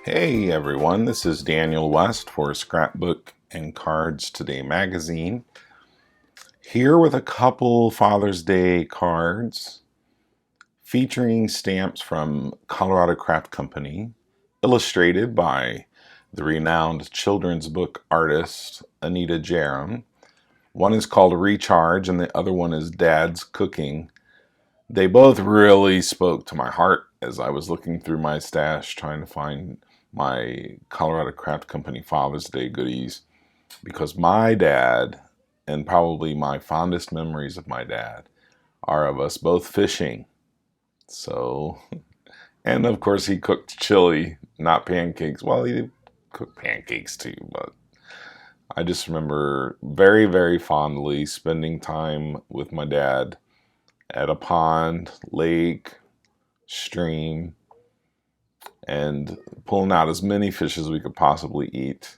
Hey everyone, this is Daniel West for Scrapbook and Cards Today magazine. Here with a couple Father's Day cards featuring stamps from Colorado Craft Company, illustrated by the renowned children's book artist Anita Jeram. One is called Recharge and the other one is Dad's Cooking. They both really spoke to my heart as I was looking through my stash trying to find my Colorado Craft Company Father's Day goodies, because my dad, and probably my fondest memories of my dad, are of us both fishing. So, and of course he cooked chili, not pancakes. Well, he did cook pancakes too, but I just remember very, very fondly spending time with my dad at a pond, lake, stream, and pulling out as many fish as we could possibly eat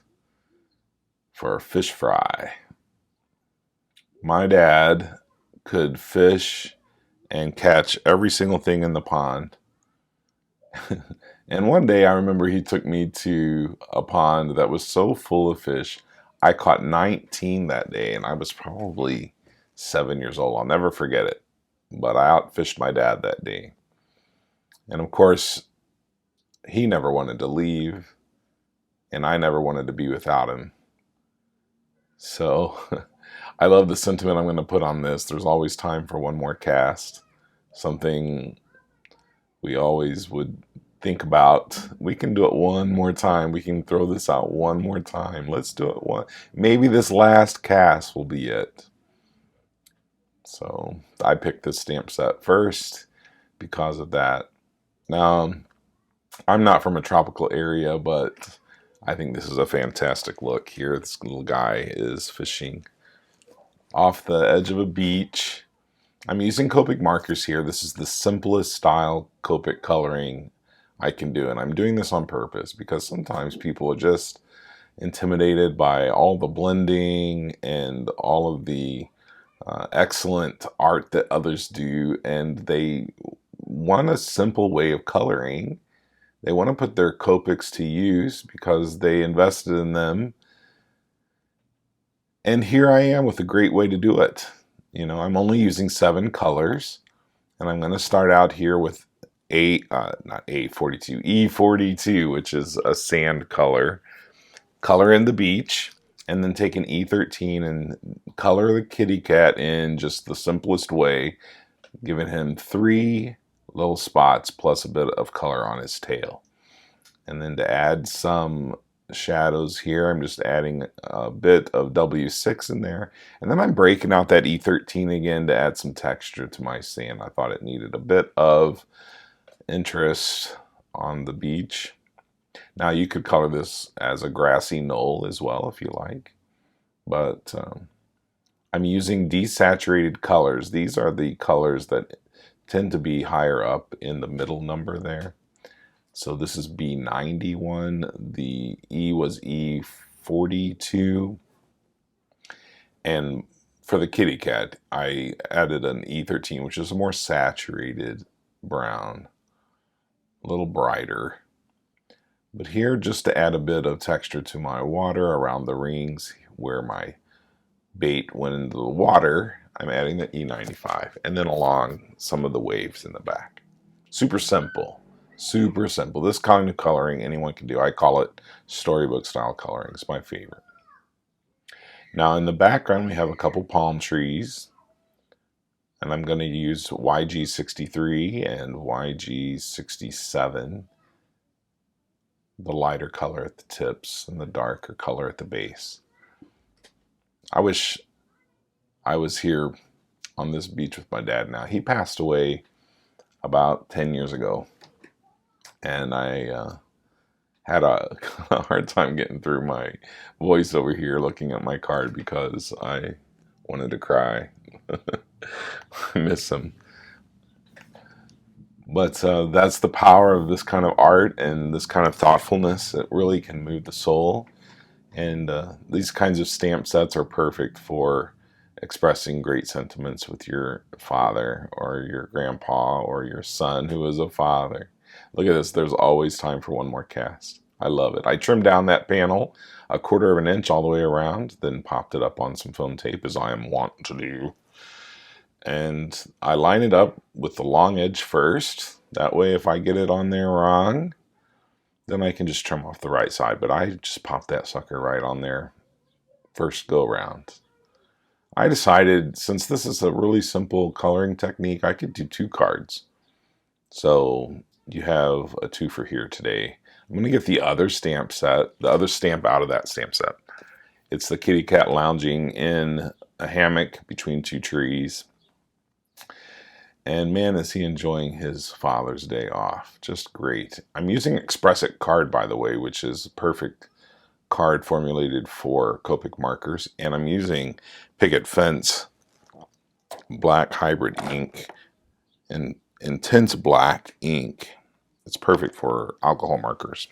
for a fish fry. My dad could fish and catch every single thing in the pond. And one day I remember he took me to a pond that was so full of fish. I caught 19 that day, and I was probably 7 years old. I'll never forget it. But I outfished my dad that day. And of course, he never wanted to leave, and I never wanted to be without him. So I love the sentiment I'm going to put on this. There's always time for one more cast. Something we always would think about. We can do it one more time. We can throw this out one more time. Let's do it one. Maybe this last cast will be it. So I picked this stamp set first because of that. Now, I'm not from a tropical area, but I think this is a fantastic look here. This little guy is fishing off the edge of a beach. I'm using Copic markers here. This is the simplest style Copic coloring I can do, and I'm doing this on purpose because sometimes people are just intimidated by all the blending and all of the excellent art that others do, and they want a simple way of coloring. They want to put their Copics to use because they invested in them. And here I am with a great way to do it. I'm only using 7 colors, and I'm going to start out here with not A42, E42, which is a sand color. Color in the beach, and then take an E13 and color the kitty cat in just the simplest way, giving him 3 little spots plus a bit of color on his tail. And then to add some shadows here, I'm just adding a bit of W6 in there. And then I'm breaking out that E13 again to add some texture to my sand. I thought it needed a bit of interest on the beach. Now you could color this as a grassy knoll as well if you like. But I'm using desaturated colors. These are the colors that tend to be higher up in the middle number there. So this is B91, the E was E42, and for the kitty cat, I added an E13, which is a more saturated brown, a little brighter. But here, just to add a bit of texture to my water around the rings where my bait went into the water, I'm adding the E95, and then along some of the waves in the back. Super simple. Super simple. This kind of coloring anyone can do. I call it storybook style coloring. It's my favorite. Now in the background we have a couple palm trees, and I'm going to use YG63 and YG67, the lighter color at the tips and the darker color at the base. I wish I was here on this beach with my dad now. He passed away about 10 years ago. And I had a hard time getting through my voice over here looking at my card because I wanted to cry. I miss him. But that's the power of this kind of art and this kind of thoughtfulness. It really can move the soul. And these kinds of stamp sets are perfect for expressing great sentiments with your father or your grandpa or your son who is a father. Look at this. There's always time for one more cast. I love it. I trimmed down that panel 1/4 of an inch all the way around, then popped it up on some foam tape as I am wont to do. And I line it up with the long edge first. That way if I get it on there wrong, then I can just trim off the right side. But I just popped that sucker right on there first go around. I decided, since this is a really simple coloring technique, I could do 2 cards. So you have a 2 for here today. I'm going to get the other stamp set, the other stamp out of that stamp set. It's the kitty cat lounging in a hammock between 2 trees. And man, is he enjoying his Father's Day off. Just great. I'm using Express It card, by the way, which is a perfect card formulated for Copic markers. And I'm using Picket Fence black hybrid ink and intense black ink. It's perfect for alcohol markers.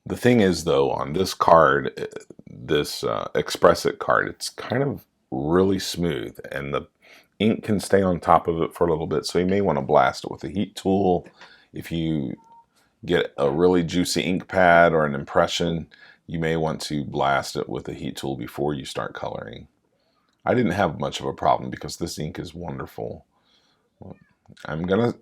The thing is, though, on this card, this Express It card, it's kind of really smooth, and the ink can stay on top of it for a little bit, so you may want to blast it with a heat tool. If you get a really juicy ink pad or an impression, you may want to blast it with a heat tool before you start coloring. I didn't have much of a problem because this ink is wonderful. I'm going to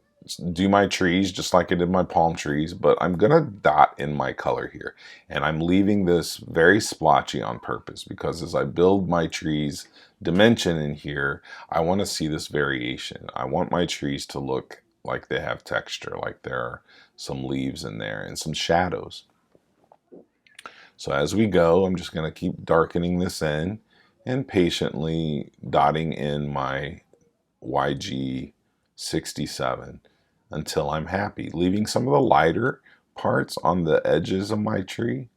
do my trees just like I did my palm trees, but I'm going to dot in my color here. And I'm leaving this very splotchy on purpose because as I build my trees dimension in here, I want to see this variation. I want my trees to look like they have texture, like there are some leaves in there and some shadows. So as we go, I'm just going to keep darkening this in and patiently dotting in my YG 67 until I'm happy, leaving some of the lighter parts on the edges of my tree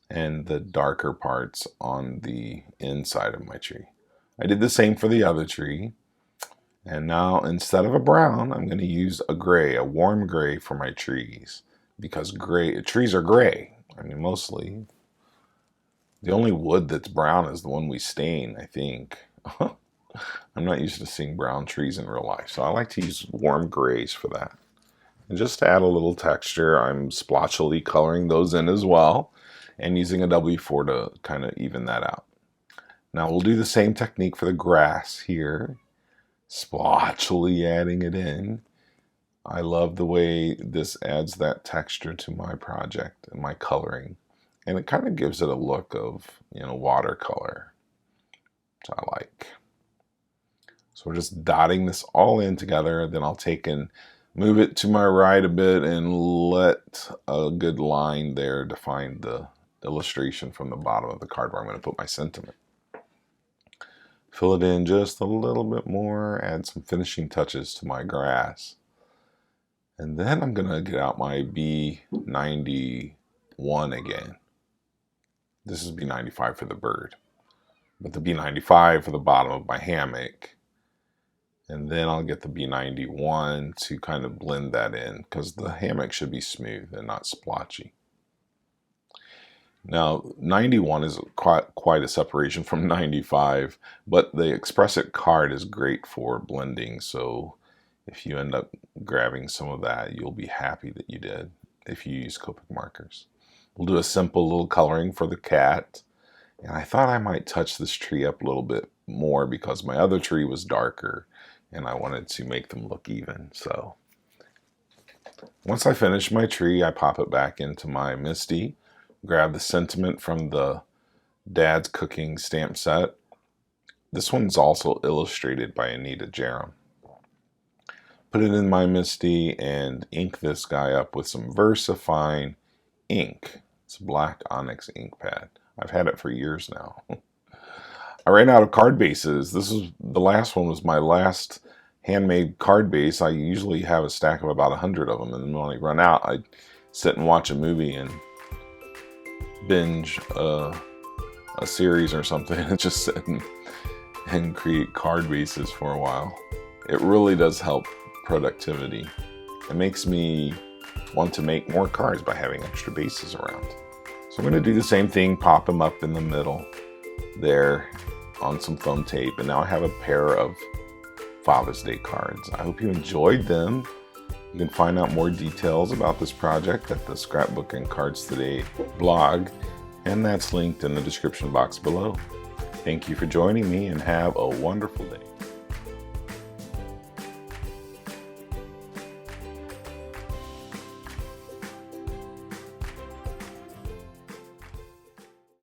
and the darker parts on the inside of my tree. I did the same for the other tree. And now instead of a brown, I'm going to use a gray, a warm gray for my trees, because trees are gray. I mean, mostly. The only wood that's brown is the one we stain, I think. I'm not used to seeing brown trees in real life, so I like to use warm grays for that. And just to add a little texture, I'm splotchily coloring those in as well, and using a W4 to kind of even that out. Now we'll do the same technique for the grass here, splotchily adding it in. I love the way this adds that texture to my project and my coloring, and it kind of gives it a look of, watercolor, which I like. So we're just dotting this all in together. Then I'll take and move it to my right a bit and let a good line there define the illustration from the bottom of the card where I'm going to put my sentiment. Fill it in just a little bit more, add some finishing touches to my grass. And then I'm going to get out my B91 again. This is B95 for the bird, but the B95 for the bottom of my hammock. And then I'll get the B91 to kind of blend that in, because the hammock should be smooth and not splotchy. Now, 91 is quite a separation from 95, but the Express It card is great for blending, so if you end up grabbing some of that, you'll be happy that you did if you use Copic markers. We'll do a simple little coloring for the cat, and I thought I might touch this tree up a little bit more because my other tree was darker, and I wanted to make them look even. So once I finish my tree, I pop it back into my Misty, grab the sentiment from the Dad's Cooking stamp set. This one's also illustrated by Anita, Jeram. Put it in my Misty and ink this guy up with some VersaFine ink. It's a black onyx ink pad. I've had it for years now. I ran out of card bases. The last one was my last handmade card base. I usually have a stack of about 100 of them, and then when I run out, I sit and watch a movie and binge a series or something and just sit and create card bases for a while. It really does help productivity. It makes me want to make more cards by having extra bases around. So I'm going to do the same thing, pop them up in the middle there on some foam tape, and now I have a pair of Father's Day cards. I hope you enjoyed them. You can find out more details about this project at the Scrapbook and Cards Today blog, and that's linked in the description box below. Thank you for joining me and have a wonderful day.